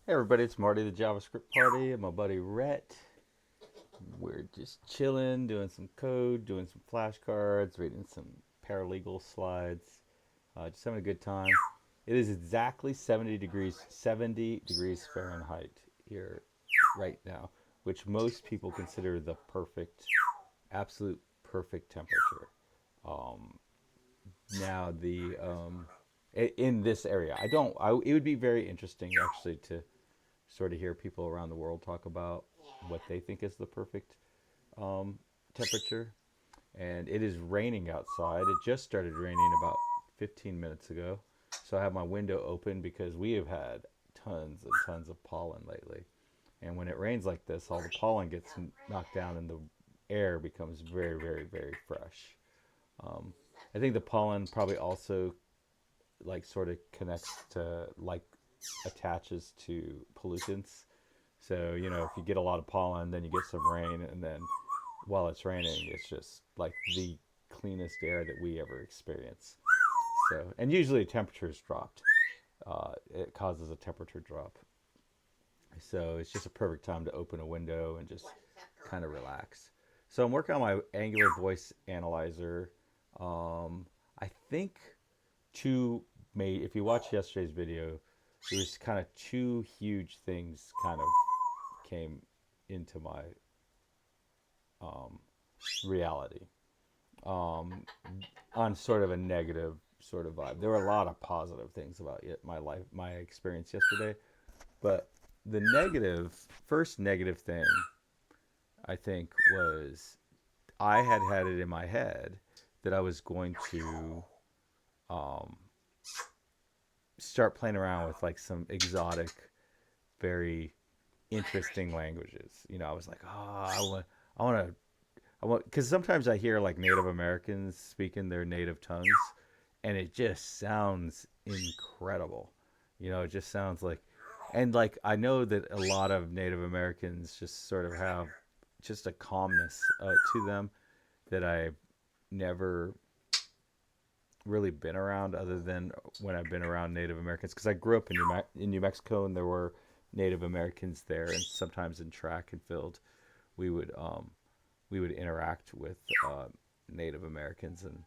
Hey everybody, it's Marty, the JavaScript party, and my buddy Rhett. We're just chilling, doing some code, doing some flashcards, reading some paralegal slides, just having a good time. It is exactly 70 degrees Fahrenheit here right now, which most people consider the perfect, absolute perfect temperature. Um, Now in this area, I don't. It would be very interesting actually to sort of hear people around the world talk about what they think is the perfect um, temperature. And it is raining outside. It just started raining about 15 minutes ago. So I have my window open because we have had tons and tons of pollen lately. And when it rains like this, all the pollen gets knocked down and the air becomes very, very, very fresh. Um, I think the pollen probably also like sort of connects to like attaches to pollutants. So, if you get a lot of pollen, then you get some rain, and then while it's raining, it's just like the cleanest air that we ever experience. So, and usually temperatures dropped. It causes a temperature drop. So it's just a perfect time to open a window and just kind of relax. So I'm working on my Angular voice analyzer. I think two if you watch yesterday's video, there was kind of two huge things kind of came into my um, reality on sort of a negative sort of vibe. There were a lot of positive things about it, my life, my experience yesterday, but the first negative thing I think was I had it in my head that I was going to um, start playing around with like some exotic, very interesting languages. I was like, oh, I want to, because sometimes I hear like Native Americans speaking their native tongues, and it just sounds incredible. It just sounds like, and like I know that a lot of Native Americans just sort of have just a calmness to them that I've never really been around other than when I've been around Native Americans because I grew up in New Mexico and there were Native Americans there and sometimes in track and field we would um, we would interact with Native Americans and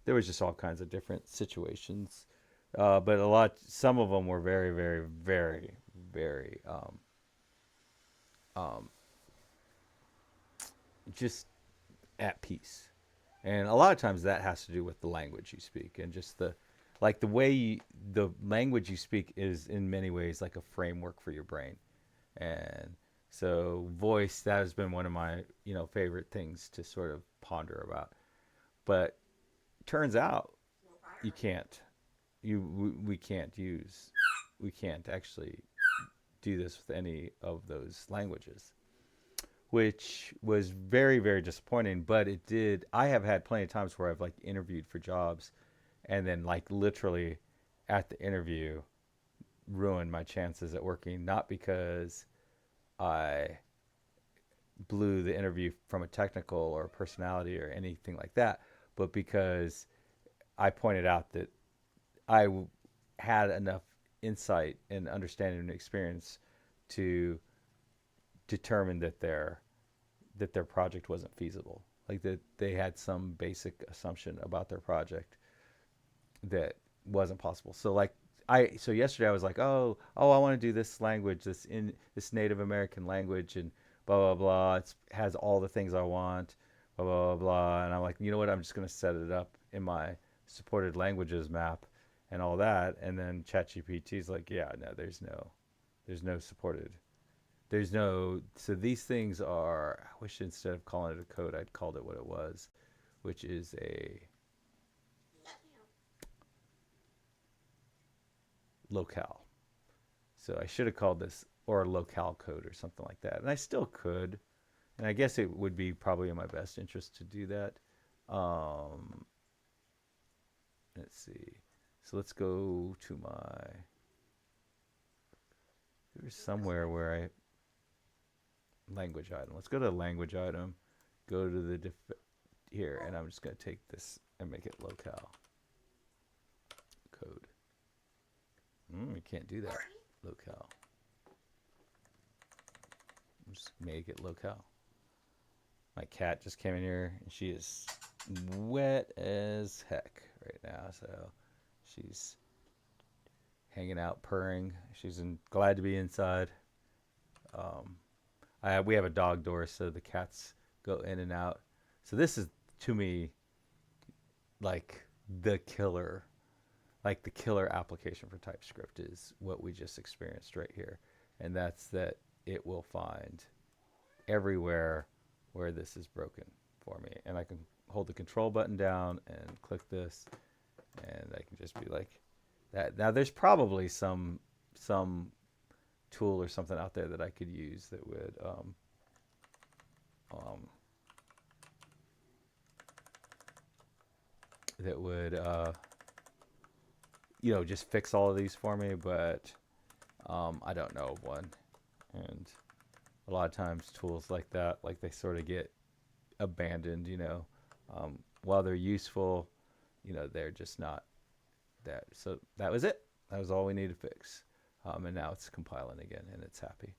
there was just all kinds of different situations. But some of them were very, very, very, very um, just at peace. And a lot of times that has to do with the language you speak and just like the language you speak is in many ways like a framework for your brain. And so voice, that has been one of my, favorite things to sort of ponder about. But turns out you can't. We can't actually do this with any of those languages, which was very, very disappointing. But it did. I have had plenty of times where I've like interviewed for jobs, and then like literally at the interview ruined my chances at working, not because I blew the interview from a technical or personality or anything like that, but because I pointed out that had enough insight and understanding and experience to determine that their project wasn't feasible. Like that they had some basic assumption about their project that wasn't possible. So yesterday I was like, oh, I want to do this language, this Native American language, and blah blah blah. It has all the things I want, blah blah blah blah. And I'm like, you know what? I'm just gonna set it up in my supported languages map and all that. And then ChatGPT is like, yeah, no, there's no supported. There's no. So these things are. I wish instead of calling it a code, I'd called it what it was, which is a locale. So I should have called this or a locale code or something like that. And I still could. And I guess it would be probably in my best interest to do that. Um, let's see. So let's go to there's somewhere where language item. Let's go to language item. Go to here, and I'm just going to take this and make it locale code. You can't do that. Locale. just make it locale. My cat just came in here and she is wet as heck right now. So she's hanging out, purring. Glad to be inside. Um, we have a dog door, so the cats go in and out. So this is, to me, like the killer, like the killer application for TypeScript is what we just experienced right here, and that's that it will find everywhere where this is broken for me, and I can hold the control button down and click this, and I can just be like that. Now there's probably some tool or something out there that I could use that would um, that would just fix all of these for me, but I don't know of one. And a lot of times tools like that, like they sort of get abandoned, while they're useful, they're just not that. So that was it. That was all we needed to fix. And now it's compiling again and it's happy.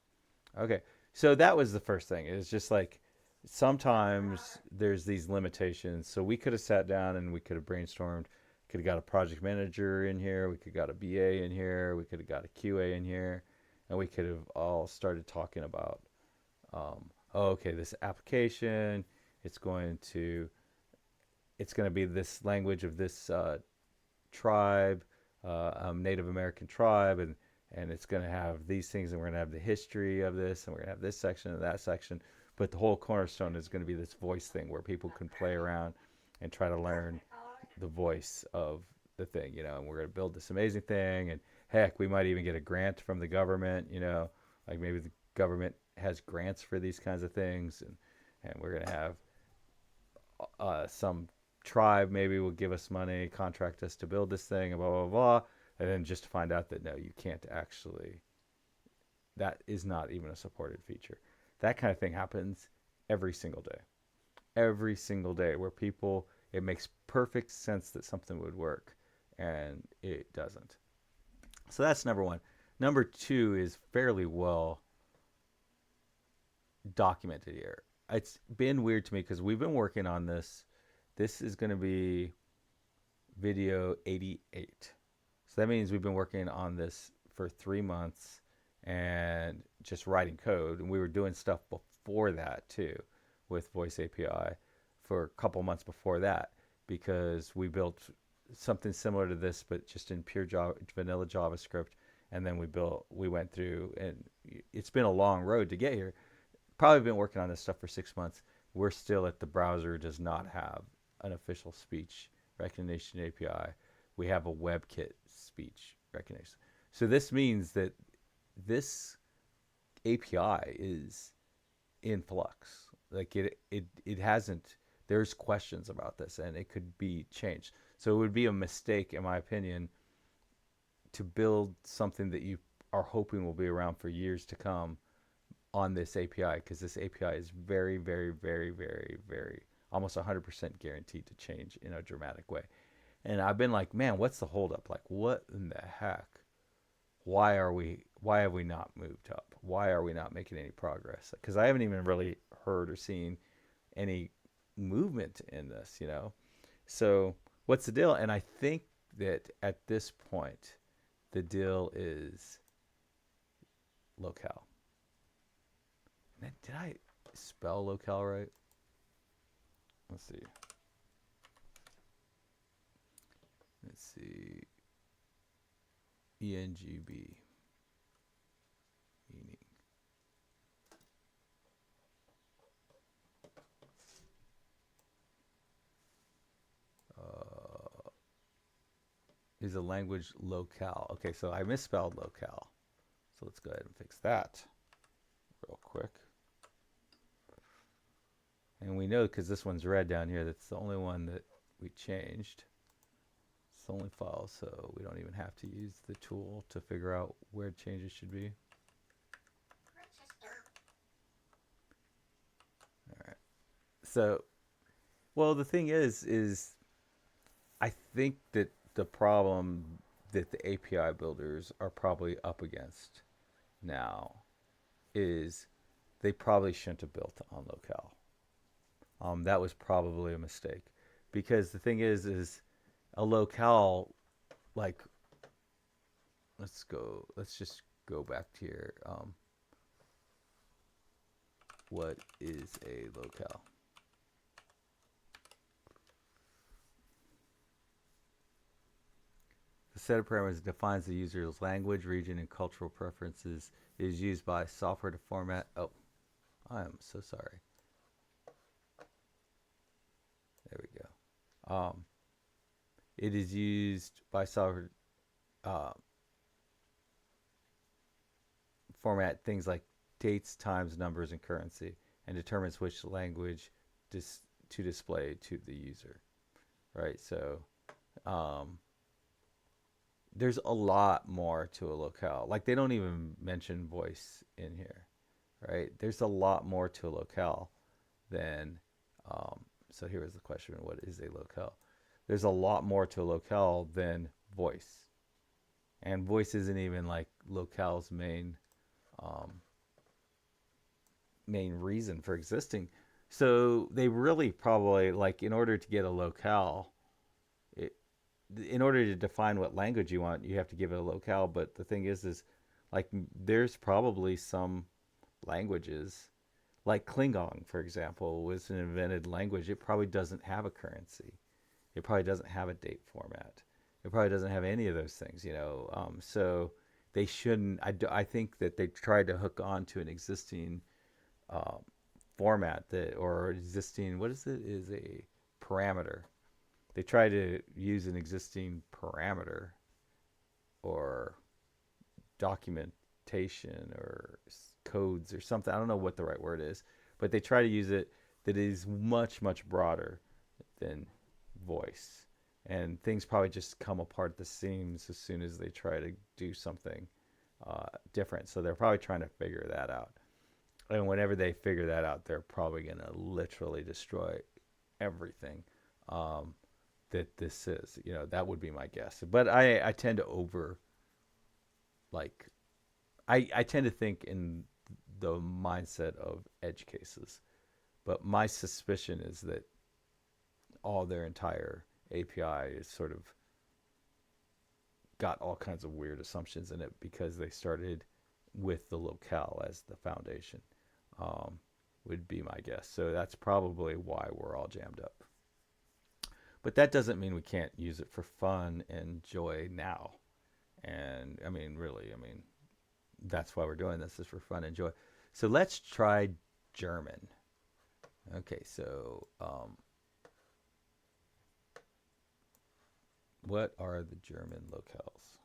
Okay. So that was the first thing. It was just like sometimes there's these limitations. So we could have sat down and we could have brainstormed. Could have got a project manager in here. We could have got a BA in here. We could have got a QA in here. And we could have all started talking about, okay, this application, it's going to be this language of this tribe, Native American tribe, and it's going to have these things, and we're going to have the history of this, and we're going to have this section and that section. But the whole cornerstone is going to be this voice thing where people can play around and try to learn the voice of the thing, and we're going to build this amazing thing. And heck, we might even get a grant from the government, like maybe the government has grants for these kinds of things, and we're going to have some tribe maybe will give us money, contract us to build this thing, and blah, blah, blah. And then just to find out that no, you can't actually, that is not even a supported feature. That kind of thing happens every single day where people, it makes perfect sense that something would work and it doesn't. So that's number one. Number two is fairly well documented here. It's been weird to me because we've been working on this. This is going to be video 88. So that means we've been working on this for 3 months and just writing code. And we were doing stuff before that too with Voice API for a couple months before that, because we built something similar to this, but just in pure vanilla JavaScript. And then we went through, and it's been a long road to get here. Probably been working on this stuff for 6 months. We're still at the browser does not have an official speech recognition API. We have a WebKit speech recognition. So this means that this API is in flux. Like it hasn't, there's questions about this and it could be changed. So it would be a mistake, in my opinion, to build something that you are hoping will be around for years to come on this API, because this API is very, very, very, very, very, almost 100% guaranteed to change in a dramatic way. And I've been like, man, what's the holdup? Like, what in the heck? Why have we not moved up? Why are we not making any progress? Because I haven't even really heard or seen any movement in this, So what's the deal? And I think that at this point, the deal is locale. Did I spell locale right? Let's see. ENGB. Meaning. Is a language locale. Okay, so I misspelled locale. So let's go ahead and fix that real quick. And we know, because this one's red down here, that's the only one that we changed. It's the only file, so we don't even have to use the tool to figure out where changes should be. All right. So, well, the thing is I think that the problem that the API builders are probably up against now is they probably shouldn't have built on locale. That was probably a mistake, because the thing is a locale, like, let's just go back to here. What is a locale? The set of parameters defines the user's language, region, and cultural preferences. It is used by software to format. Oh, I am so sorry. There we go. It is used by software uh, format things like dates, times, numbers, and currency, and determines which language to display to the user. Right. So um, there's a lot more to a locale. Like, they don't even mention voice in here. Right. There's a lot more to a locale than. So here is the question: what is a locale? There's a lot more to a locale than voice, and voice isn't even like locale's um, main reason for existing. So they really probably, like, in order to get a locale, it, in order to define what language you want, you have to give it a locale. But the thing is like, there's probably some languages, like Klingon, for example, was an invented language. It probably doesn't have a currency. It probably doesn't have a date format. It probably doesn't have any of those things, you know. So they shouldn't. I think that they tried to hook on to an existing uh, format that, or existing, what is it, is a parameter. They try to use an existing parameter or documentation or codes or something. I don't know what the right word is, but they try to use it that is much, much broader than voice. And things probably just come apart at the seams as soon as they try to do something different. So they're probably trying to figure that out. And whenever they figure that out, they're probably going to literally destroy everything that this is. You know, that would be my guess. But I tend to like, I tend to think in the mindset of edge cases. But my suspicion is that all their entire API is sort of got all kinds of weird assumptions in it because they started with the locale as the foundation, would be my guess. So that's probably why we're all jammed up. But that doesn't mean we can't use it for fun and joy now. And I mean, really, I mean, that's why we're doing this, is for fun and joy. So let's try German. Okay, so what are the German locales?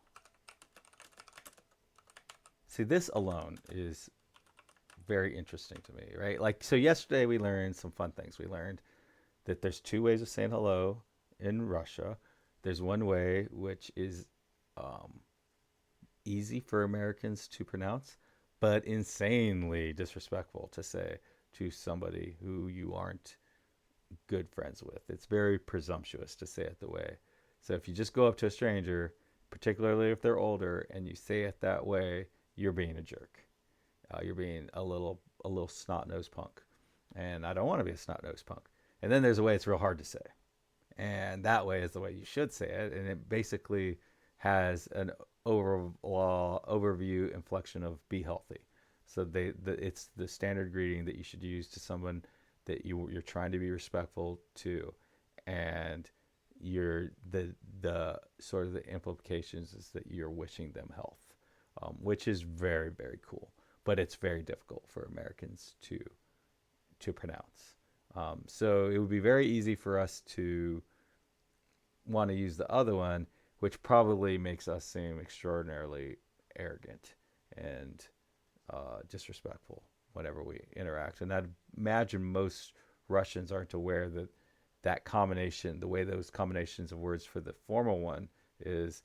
See, this alone is very interesting to me, right? Like, so yesterday we learned some fun things. We learned that there's two ways of saying hello in Russia. There's one way which is um, easy for Americans to pronounce, but insanely disrespectful to say to somebody who you aren't good friends with. It's very presumptuous to say it the way. So if you just go up to a stranger, particularly if they're older, and you say it that way, you're being a jerk. You're being a little snot nosed punk, and I don't want to be a snot nosed punk. And then there's a way it's real hard to say, and that way is the way you should say it. And it basically has an overall overview inflection of be healthy. So it's the standard greeting that you should use to someone that you're trying to be respectful to, and you're the sort of the implications is that you're wishing them health, which is very, very cool, but it's very difficult for Americans to pronounce. So it would be very easy for us to want to use the other one, which probably makes us seem extraordinarily arrogant and disrespectful whenever we interact. And I'd imagine most Russians aren't aware that that combination, the way those combinations of words for the formal one is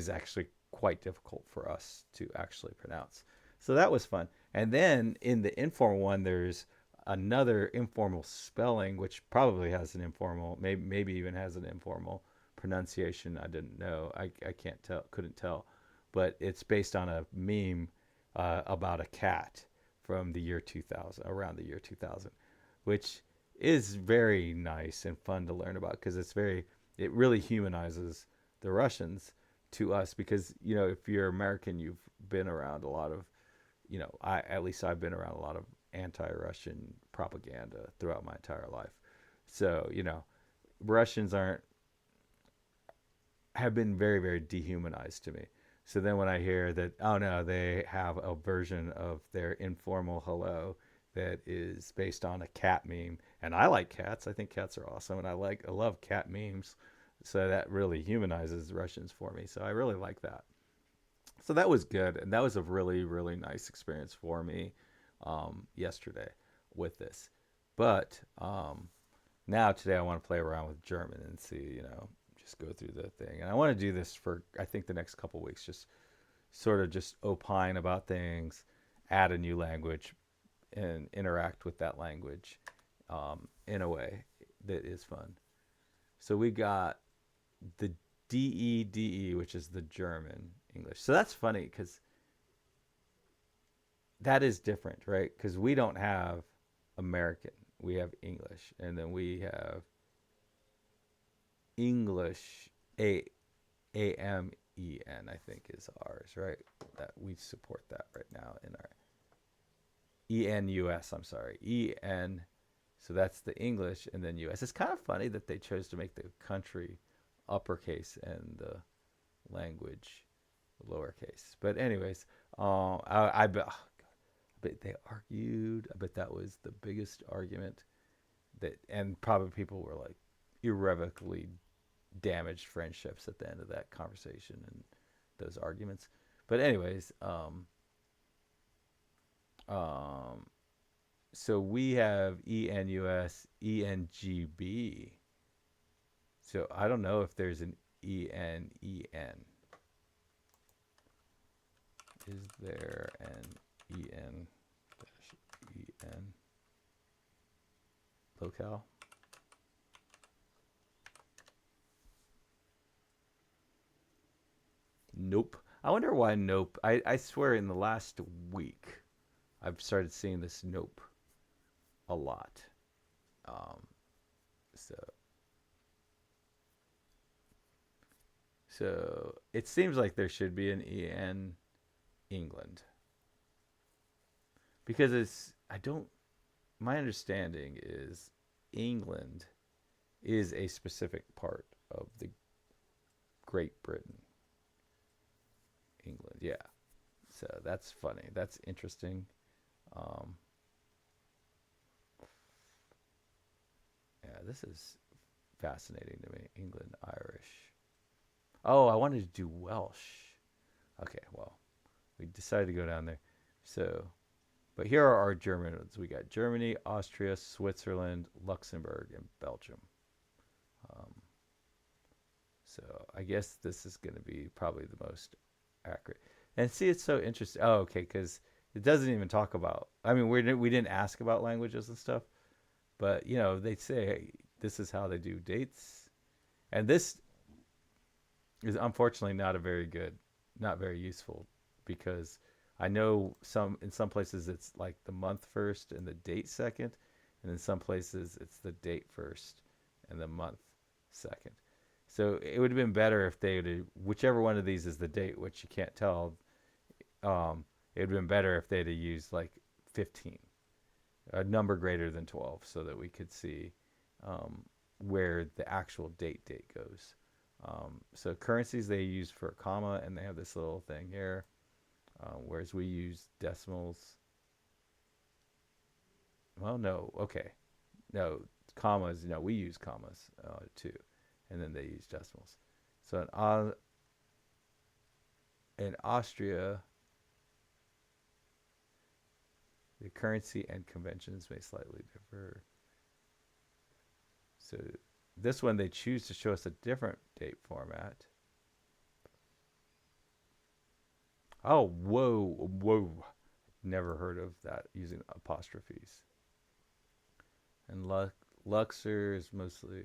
actually quite difficult for us to actually pronounce. So that was fun. And then in the informal one, there's another informal spelling, which probably has an informal, maybe even has an informal pronunciation. I didn't know. I can't tell, couldn't tell. But it's based on a meme about a cat from the year 2000, around the year 2000, which is very nice and fun to learn about because it really humanizes the Russians to us because, if you're American, you've been around a lot of, at least I've been around a lot of anti-Russian propaganda throughout my entire life. So, Russians aren't have been very, very dehumanized to me. So then when I hear that, oh no, they have a version of their informal hello that is based on a cat meme, and I like cats. I think cats are awesome, and I love cat memes. So that really humanizes Russians for me. So I really like that. So that was good, and that was a really, really nice experience for me yesterday with this. But now today I want to play around with German and see, just go through the thing. And I want to do this for I think the next couple weeks, just sort of just opine about things, add a new language, and interact with that language in a way that is fun. So we got the DEDE, which is the German English. So that's funny because that is different, right? Because we don't have American, we have English, and then we have English AMEN, I think is ours, right? That we support that right now in our ENUS. I'm sorry, EN. So that's the English, and then US. It's kind of funny that they chose to make the country uppercase and the language lowercase. But anyways, I bet. I bet they argued. I bet that was the biggest argument and probably people were like irrevocably damaged friendships at the end of that conversation and those arguments. But anyways, so we have ENUS, ENGB. So I don't know if there's an ENEN. Is there an EN EN locale? Nope. I wonder why nope. I swear in the last week I've started seeing this nope a lot. Um, so so it seems like there should be an EN England because I don't my understanding is England is a specific part of the Great Britain. England, yeah. So that's funny. That's interesting. Um, yeah, this is fascinating to me. England, Irish. Oh, I wanted to do Welsh. Okay, well, we decided to go down there. So, but here are our German ones. We got Germany, Austria, Switzerland, Luxembourg, and Belgium. Um, so I guess this is going to be probably the most accurate. And see, it's so interesting. Oh, okay, because it doesn't even talk about. I mean, we didn't ask about languages and stuff, but they say hey, this is how they do dates, and this is unfortunately not very useful, because I know in some places it's like the month first and the date second, and in some places it's the date first and the month second. So it would have been better if they would, whichever one of these is the date, which you can't tell. It would have been better if they'd have used like 15, a number greater than 12, so that we could see where the actual date goes. So currencies they use for a comma, and they have this little thing here, whereas we use decimals. Well, no, okay, no commas. No, we use commas too, and then they use decimals. So in Austria, the currency and conventions may slightly differ. So this one, they choose to show us a different date format. Oh, whoa, whoa. Never heard of that, using apostrophes. And Luxor is mostly...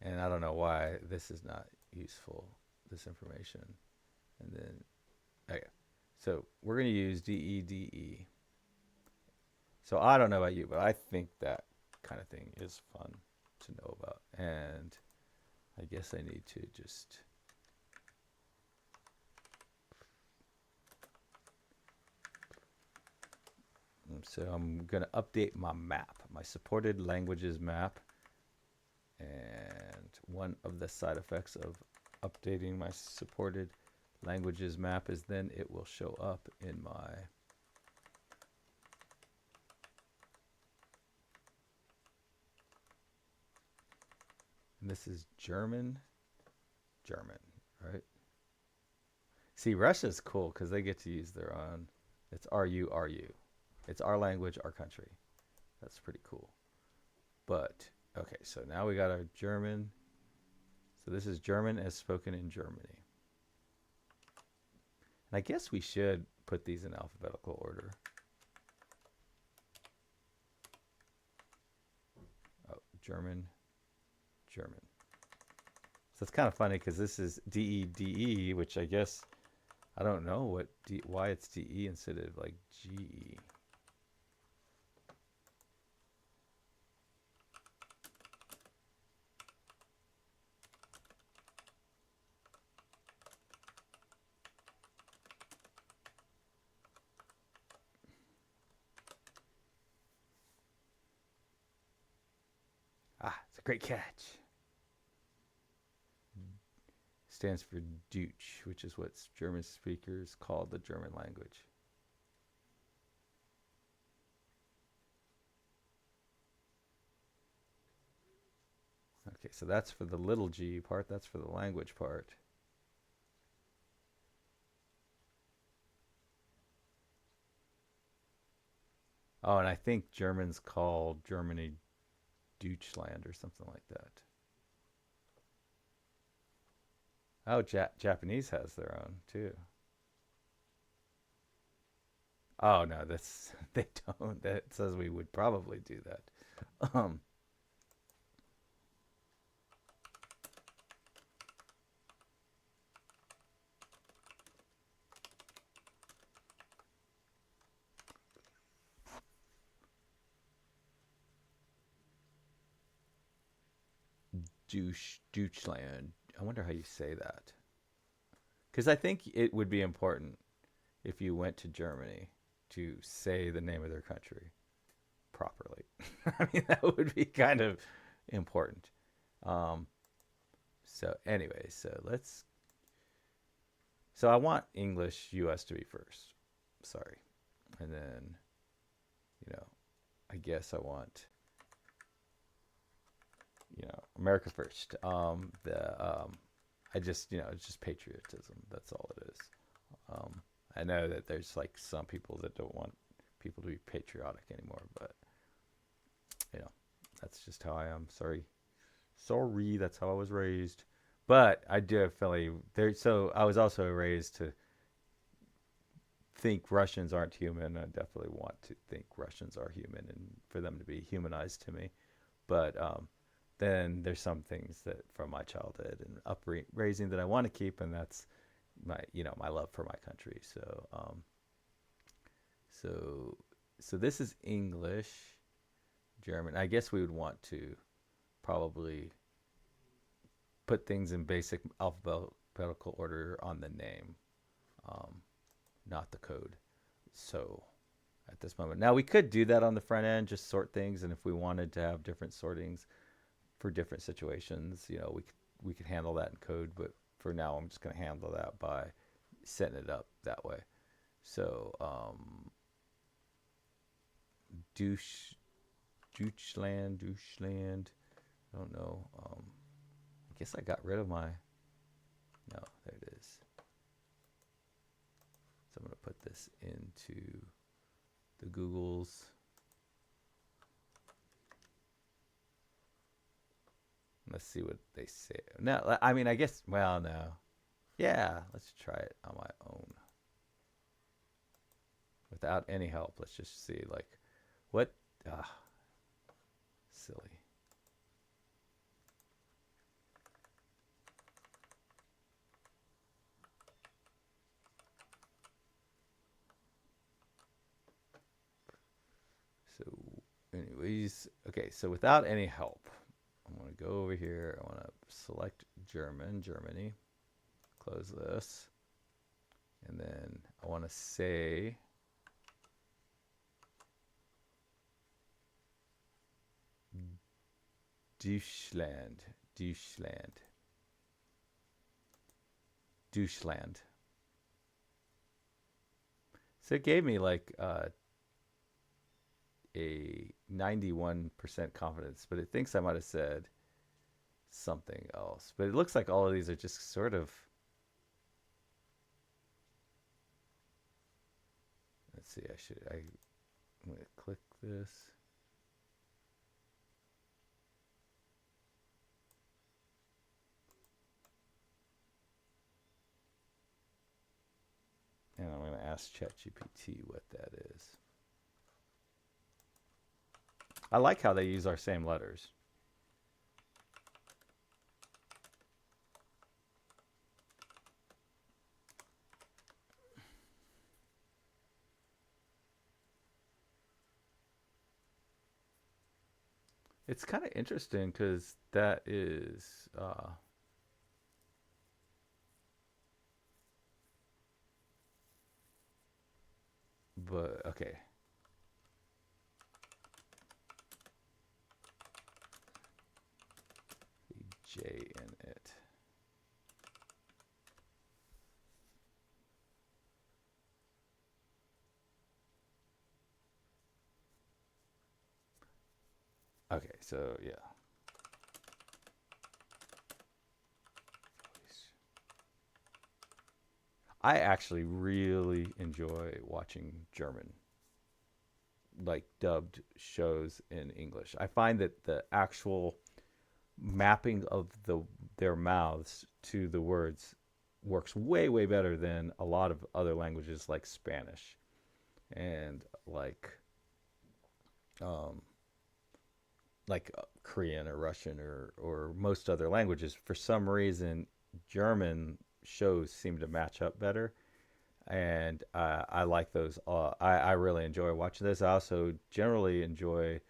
And I don't know why this is not useful, this information. And then, okay. So we're going to use DEDE. So I don't know about you, but I think that kind of thing is fun to know about. And I guess I need to just so I'm going to update my map, my supported languages map. And one of the side effects of updating my supported languages map is then it will show up in my and this is German, right? See, Russia's cool because they get to use their own. It's RU. It's our language, our country. That's pretty cool. But, okay, so now we got our German. So this is German as spoken in Germany. And I guess we should put these in alphabetical order. Oh, German. So it's kind of funny because this is DEDE, which I guess, I don't know why it's DE instead of like GE. Ah, it's a great catch. Stands for Cwtch, which is what German speakers call the German language. Okay, so that's for the little g part. That's for the language part. Oh, and I think Germans call Germany Deutschland or something like that. Oh, Japanese has their own too. Oh no, that's they don't. That says we would probably do that. Um, Deutschland. I wonder how you say that. Because I think it would be important if you went to Germany to say the name of their country properly. I mean, that would be kind of important. Um, so anyway, so let's. So I want English US to be first. Sorry, and then, I guess I want, America first. I just, it's just patriotism. That's all it is. I know that there's like some people that don't want people to be patriotic anymore, but that's just how I am. Sorry, that's how I was raised. But I definitely there. So I was also raised to think Russians aren't human. I definitely want to think Russians are human and for them to be humanized to me. But then there's some things that from my childhood and raising that I want to keep, and that's my love for my country. So this is English, German. I guess we would want to probably put things in basic alphabetical order on the name, not the code. So at this moment, now we could do that on the front end, just sort things, and if we wanted to have different sortings for different situations, we could handle that in code. But for now, I'm just going to handle that by setting it up that way. So Deutschland. I don't know. I guess I got rid of my. No, there it is. So I'm going to put this into the Googles. Let's see what they say. No, I mean, I guess, well, no. Yeah, let's try it on my own. Without any help. Let's just see, like, what? Silly. So, anyways, okay. So without any help, I'm gonna go over here. I want to select Germany. Close this, and then I want to say Deutschland, Deutschland, Deutschland. So it gave me like a 91% confidence, but it thinks I might have said something else. But it looks like all of these are just sort of. Let's see. I'm gonna click this. And I'm going to ask ChatGPT what that is. I like how they use our same letters. It's kind of interesting because that is, but okay. J in it. Okay, so yeah. I actually really enjoy watching German, like dubbed shows in English. I find that the actual mapping of their mouths to the words works way better than a lot of other languages like Spanish and um, Korean or Russian or most other languages. For some reason, German shows seem to match up better, and I like those. I really enjoy watching this. I also generally enjoy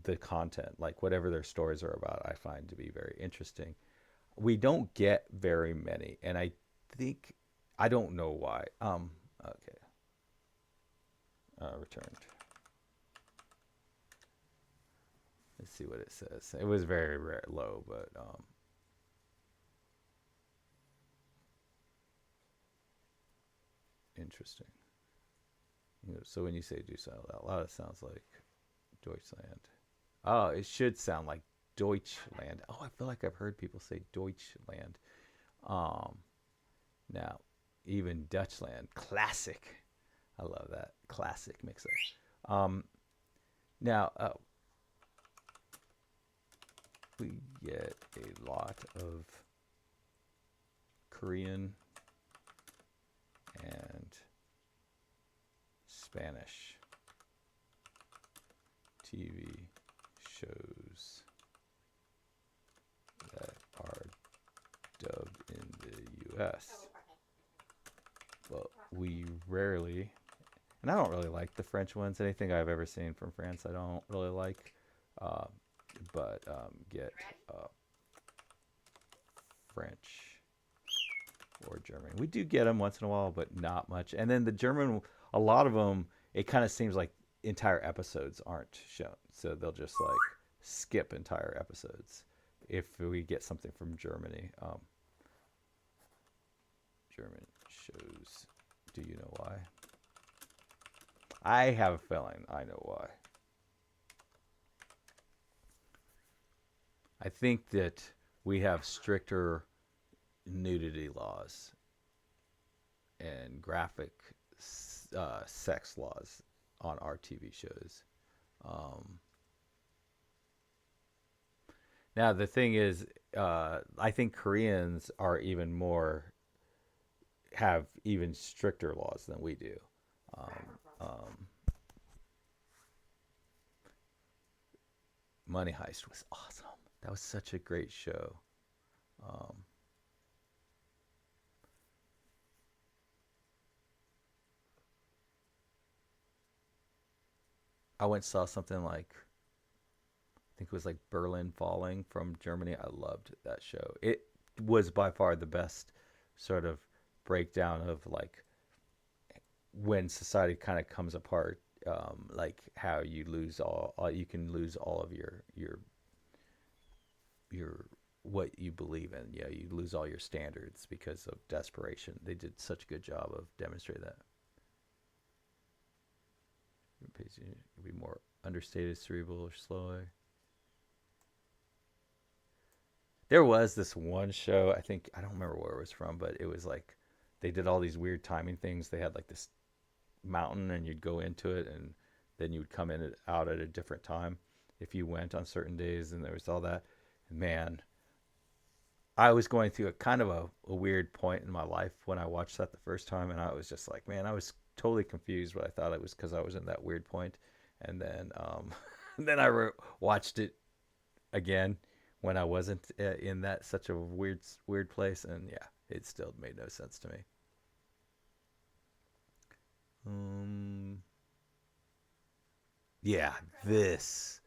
the content, like whatever their stories are about. I find to be very interesting. We don't get very many, and think I don't know why. Okay, returned. Let's see what it says. It was very rare, low, but interesting. So when you say do sound out loud, it sounds like Deutschland. Oh, it should sound like Deutschland. Oh, I feel like I've heard people say Deutschland. Um, Now, even Dutchland, classic. I love that classic mix-up. Um, Now, we get a lot of Korean and Spanish TV shows that are dubbed in the US. But we rarely, and I don't really like the French ones. Anything I've ever seen from France, I don't really like. Uh, but get French or German. We do get them once in a while, but not much. And then the German, a lot of them, it kind of seems like entire episodes aren't shown. So they'll just like skip entire episodes if we get something from Germany. German shows. Do you know why? I have a feeling I know why. I think that we have stricter nudity laws and graphic sex laws on our TV shows. Um, Now the thing is, I think Koreans are even more have even stricter laws than we do. Um, um, Money Heist was awesome. That was such a great show. Um, I went and saw something like I think it was like Berlin Falling from Germany. I loved that show. It was by far the best sort of breakdown of like when society kind of comes apart, like how you lose you can lose all of your what you believe in. Yeah, you lose all your standards because of desperation. They did such a good job of demonstrating that. Be more understated, cerebral, or slow. There was this one show, I think, I don't remember where it was from, but it was like they did all these weird timing things. They had like this mountain and you'd go into it and then you would come in and out at a different time if you went on certain days, and there was all that. Man, I was going through a kind of a weird point in my life when I watched that the first time, and I was just like, man, I was totally confused, but I thought it was because I was in that weird point. And then then watched it again when I wasn't in that such a weird place, and yeah, it still made no sense to me. Um, yeah, this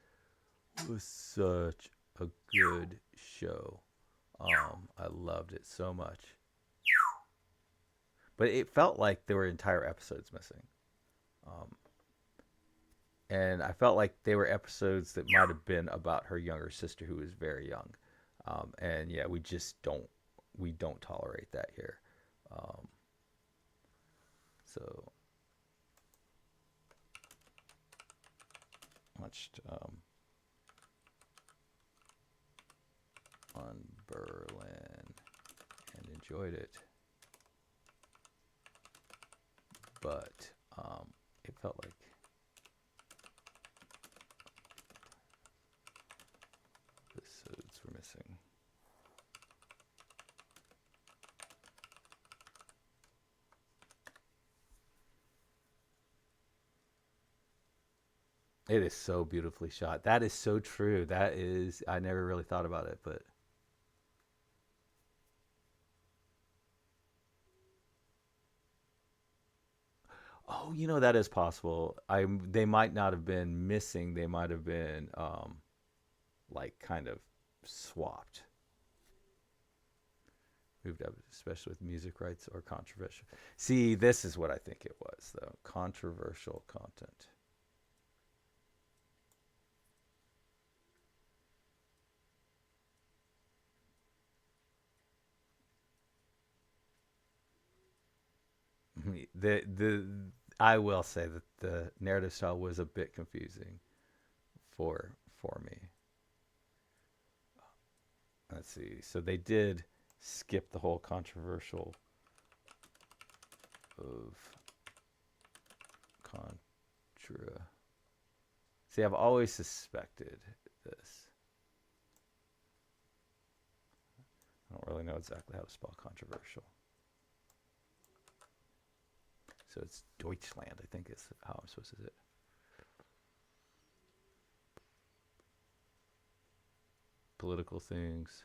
was such a good show. I loved it so much, but it felt like there were entire episodes missing. Um, and I felt like they were episodes that might have been about her younger sister who was very young. And yeah, we don't tolerate that here. Um, so watched on Berlin and enjoyed it, but it felt like episodes were missing. It is so beautifully shot. That is so true. That is, I never really thought about it, but oh, that is possible. They might not have been missing. They might have been like kind of swapped, moved up, especially with music rights or controversial. See, this is what I think it was though. Controversial content. The I will say that the narrative style was a bit confusing for me. Let's see. So they did skip the whole controversial of contra. See, I've always suspected this. I don't really know exactly how to spell controversial. So it's Deutschland, I think is how I'm supposed to say it. Political things.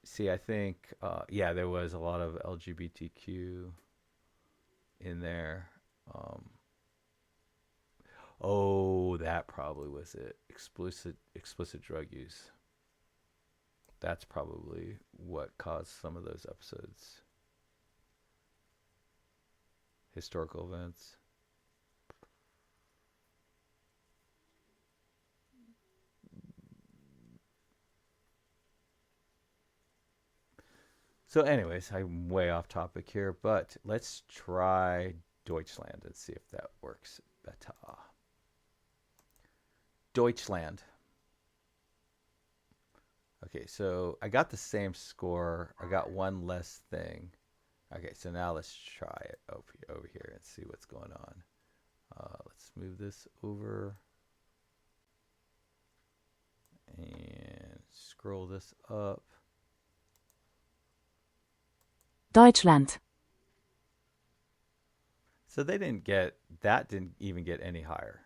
See, I think, yeah, there was a lot of LGBTQ in there. Um, oh, that probably was it. Explicit drug use. That's probably what caused some of those episodes. Historical events. So, anyways, I'm way off topic here, but let's try Deutschland and see if that works better. Deutschland. Okay, so I got the same score. I got one less thing. Okay, so now let's try it over here and see what's going on. Let's move this over and scroll this up. Deutschland. So didn't even get any higher.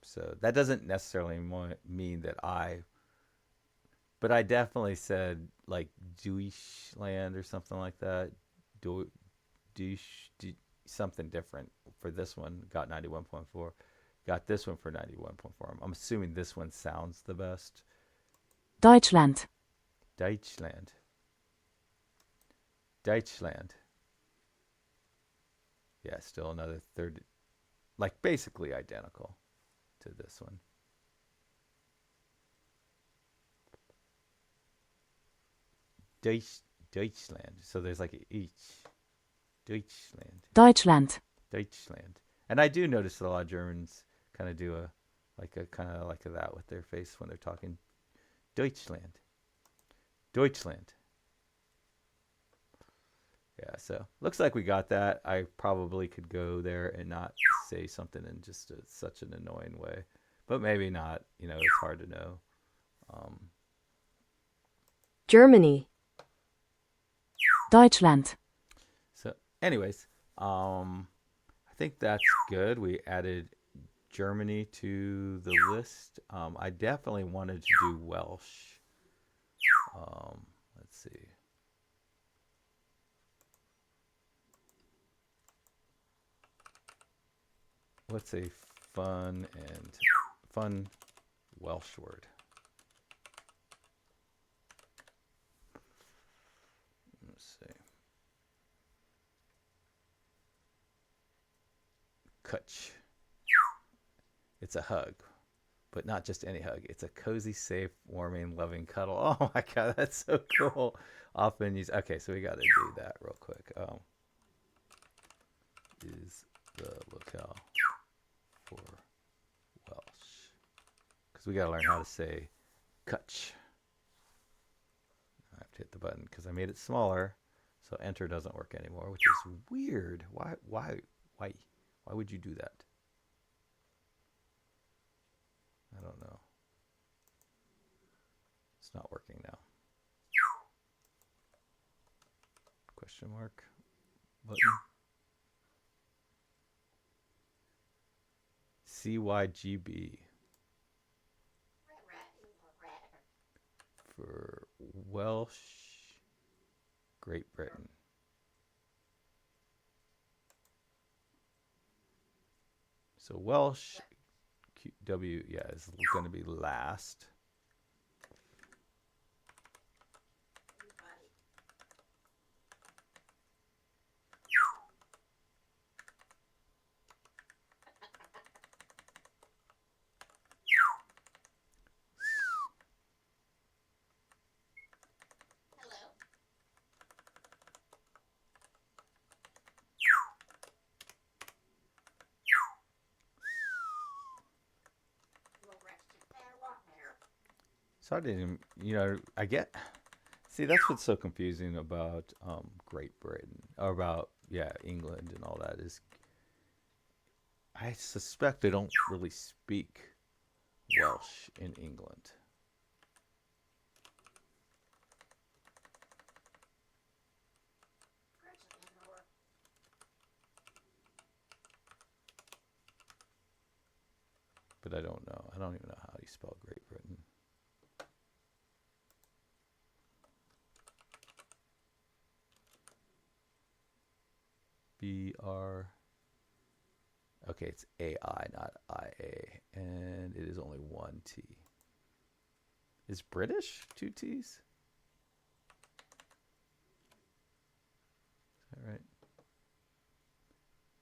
So that doesn't necessarily mean that but I definitely said like Deutschland or something like that. Deutsch, something different for this one. Got 91.4. Got this one for 91.4. I'm assuming this one sounds the best. Deutschland. Deutschland. Deutschland. Yeah, still another third, like basically identical to this one. Deutschland. So there's like each. Deutschland. Deutschland. Deutschland. And I do notice that a lot of Germans kind of do a kind of like that with their face when they're talking. Deutschland. Deutschland. Yeah, so looks like we got that. I probably could go there and not say something in just such an annoying way, but maybe not. You know, it's hard to know. Germany. Deutschland. So, anyways, I think that's good. We added Germany to the list. I definitely wanted to do Welsh. Let's see. What's a fun Welsh word? Let's see. Cwtch. It's a hug, but not just any hug. It's a cozy, safe, warming, loving cuddle. Oh my god, that's so cool. Often used. Okay, so we got to do that real quick. Is the locale for Welsh? Because we got to learn how to say Cwtch. I have to hit the button because I made it smaller, so enter doesn't work anymore, which is weird. Why would you do that? I don't know. It's not working now. Question mark button. CYGB for Welsh, Great Britain. So Welsh, QW, yeah, is going to be last. So I didn't, see, that's what's so confusing about Great Britain, or about, England and all that, is I suspect they don't really speak Welsh in England. But I don't know. I don't even know how you spell Great Britain. BR. Okay, it's AI, not IA. And it is only one T. Is British 2 T's? Is that right?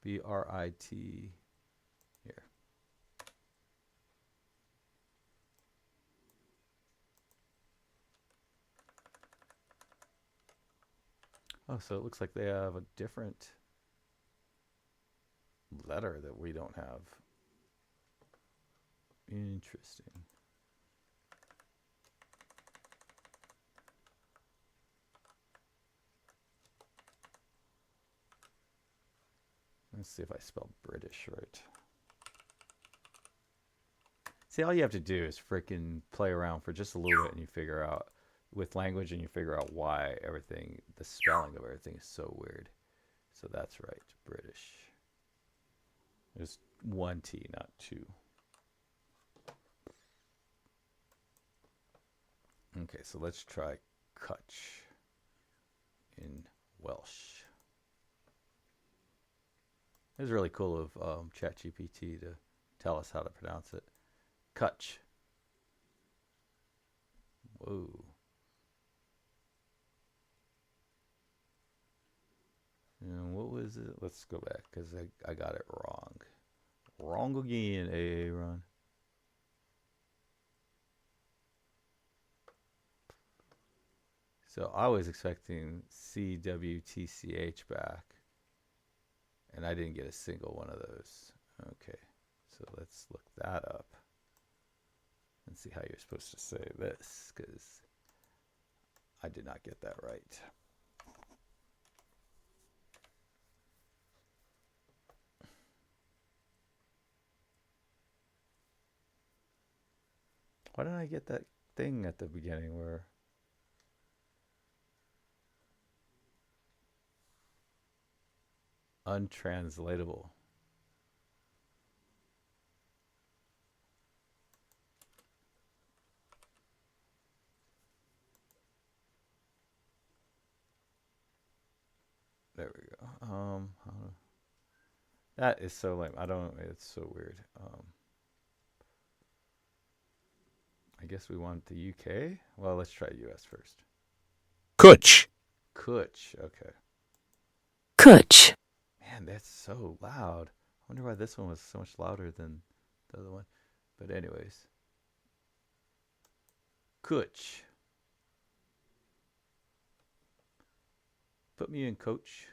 BRIT. Here. Oh, so it looks like they have a different letter that we don't have. Interesting. Let's see if I spelled British right. See, all you have to do is freaking play around for just a little bit and you figure out with language and you figure out why everything, the spelling of everything is so weird. So that's right, British. There's one T, not two. Okay, so let's try Cwtch in Welsh. It was really cool of ChatGPT to tell us how to pronounce it. Cwtch. Whoa. And what was it? Let's go back because I got it wrong. Wrong again, Aaron. So I was expecting CWTCH back, and I didn't get a single one of those. Okay, so let's look that up and see how you're supposed to say this, because I did not get that right. Why didn't I get that thing at the beginning where... Untranslatable. There we go. That is so lame. I don't. It's so weird. I guess we want the UK. Well, let's try US first. Cwtch. Cwtch. Okay. Cwtch. Man, that's so loud. I wonder why this one was so much louder than the other one. But anyways, Cwtch. Put me in, coach.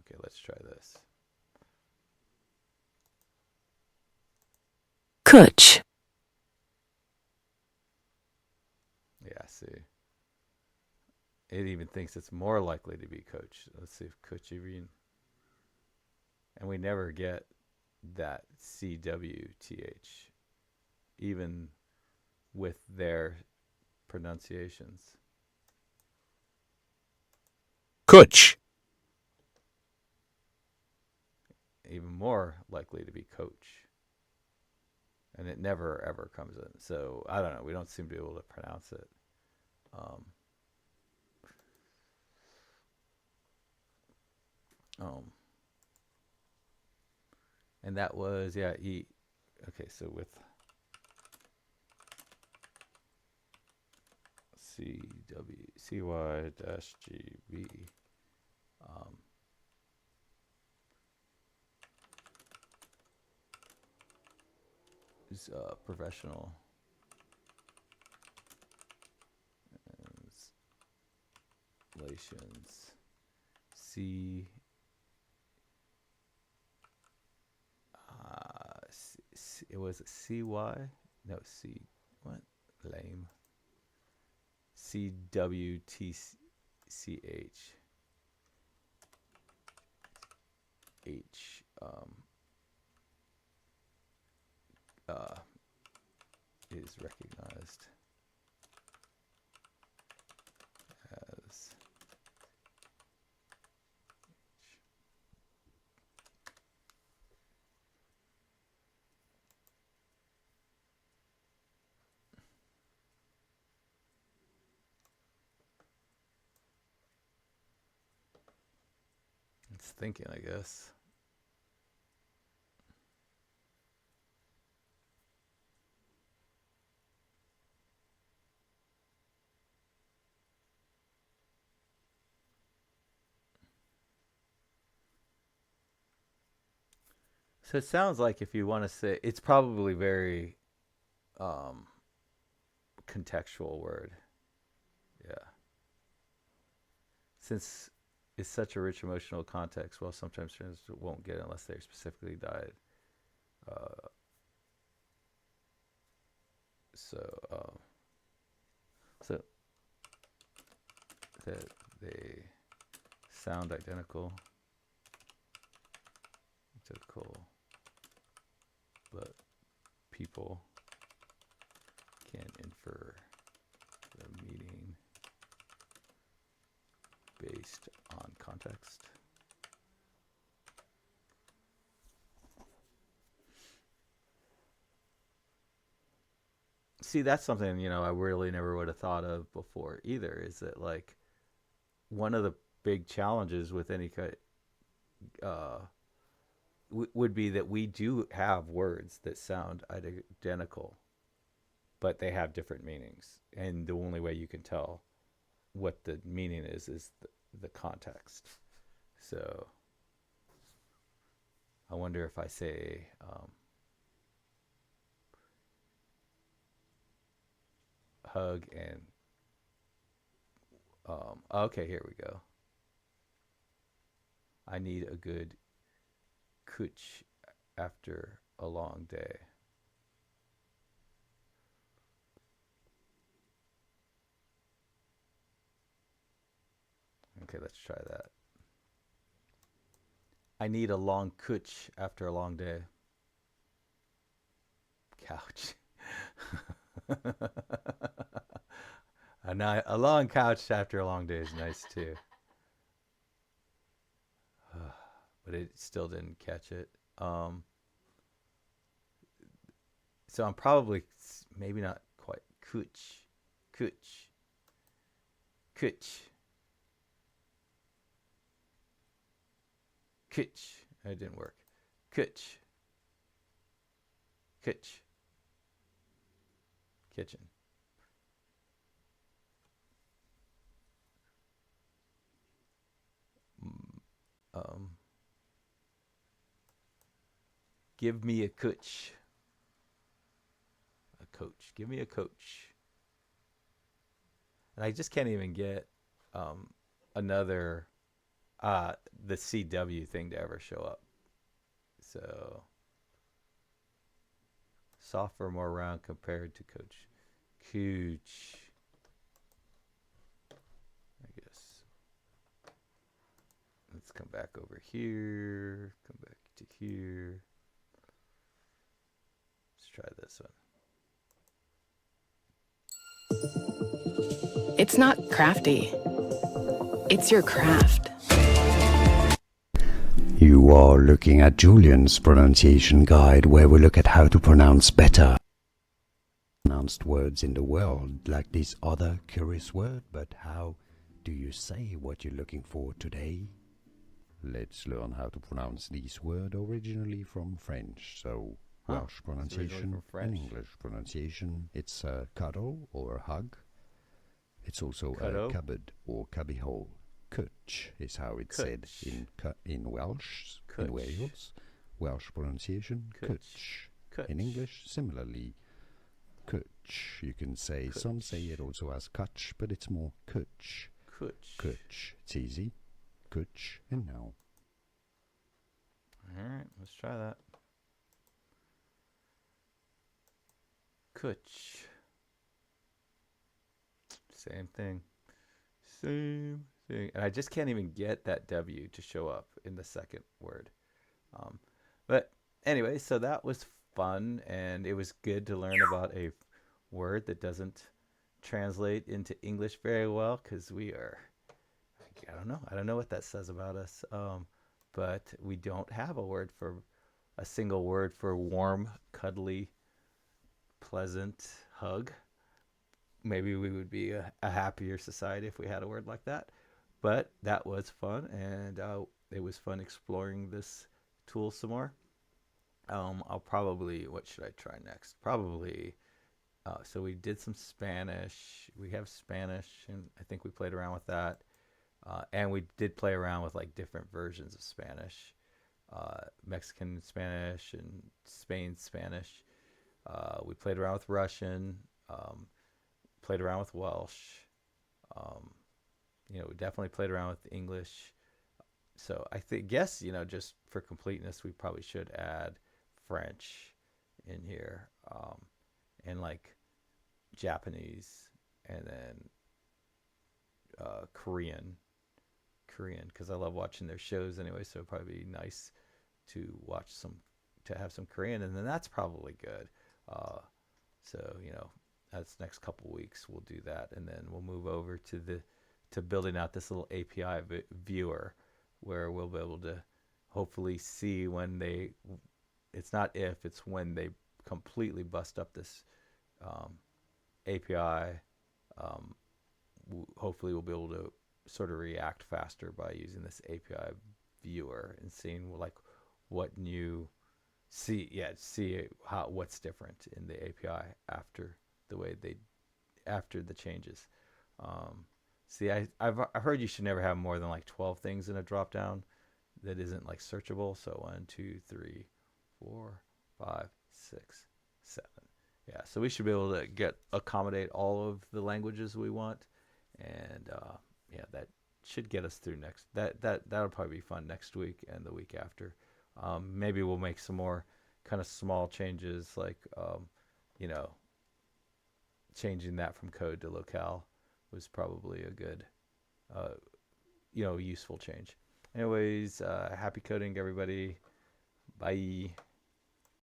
Okay, let's try this. Cwtch. Yeah, see. It even thinks it's more likely to be coach. Let's see if Cwtch even... And we never get that CWTH, even with their pronunciations. Cwtch. Even more likely to be coach. And it never ever comes in. So I don't know. We don't seem to be able to pronounce it. Um, and that was, yeah, E. Okay, so with CWCY-GB, is professional relations. It was CY? No, C. What? Lame. CWTCH. Is recognized as it's thinking, I guess. So it sounds like if you want to say, it's probably very contextual word. Yeah. Since it's such a rich emotional context, well, sometimes students won't get it unless they're specifically died. Uh, so that they sound identical, but people can infer the meaning based on context. See, that's something, I really never would have thought of before either, is that like one of the big challenges with any would be that we do have words that sound identical, but they have different meanings, and the only way you can tell what the meaning is the context. So I wonder if I say hug and okay, here we go. I need a good cwtch after a long day. Okay, let's try that. I need a long cwtch after a long day. Couch. A long couch after a long day is nice too. But it still didn't catch it. So I'm probably maybe not quite cwtch, cwtch, cwtch, cwtch. It didn't work. Cwtch, cwtch, kitchen. Um, give me a cwtch. A coach. Give me a coach. And I just can't even get another the CW thing to ever show up. So softer, more round compared to coach. Cwtch. I guess. Let's come back over here. Come back to here. Let's try this one. It's not crafty. It's your craft. You are looking at Julian's pronunciation guide, where we look at how to pronounce better pronounced words in the world, like this other curious word. But how do you say what you're looking for today? Let's learn how to pronounce this word, originally from French. So Welsh pronunciation and English pronunciation. It's a cuddle or a hug. It's also Cuddle. a cupboard or cubbyhole. Cwtch is how it's said in Welsh, Cwtch. in Wales. Welsh pronunciation, Cwtch. Cwtch. In English, similarly, Cwtch. You can say, Cwtch. some say it also as Cwtch, but it's more Cwtch. Cwtch. Cwtch. It's easy. Cwtch. And now. All right, let's try that. Cwtch. Same thing. Same thing. And I just can't even get that W to show up in the second word. But anyway, so that was fun, and it was good to learn about a word that doesn't translate into English very well, because we are, I don't know what that says about us. But we don't have a single word for warm, cuddly, pleasant hug. Maybe we would be a happier society if we had a word like that. But that was fun, and it was fun exploring this tool some more. I'll probably, what should I try next? Probably, so we did some Spanish. We have Spanish, and I think we played around with that. And we did play around with like different versions of Spanish, Mexican Spanish and Spain Spanish. We played around with Russian, played around with Welsh. We definitely played around with English. So I guess, just for completeness, we probably should add French in here, and like Japanese, and then Korean, because I love watching their shows anyway. So it'd probably be nice to have some Korean, and then that's probably good. So that's next couple weeks we'll do that, and then we'll move over to building out this little API viewer, where we'll be able to hopefully see it's not if, it's when they completely bust up this API. Hopefully we'll be able to sort of react faster by using this API viewer and seeing like what new see how what's different in the API after the changes. Um, I've heard you should never have more than like 12 things in a drop down that isn't like searchable. So 1, 2, 3, 4, 5, 6, 7. Yeah, so we should be able to accommodate all of the languages we want, and yeah, that should get us through that'll probably be fun next week and the week after. Maybe we'll make some more kind of small changes, like you know, changing that from code to locale was probably a good, useful change. Anyways, happy coding, everybody. Bye.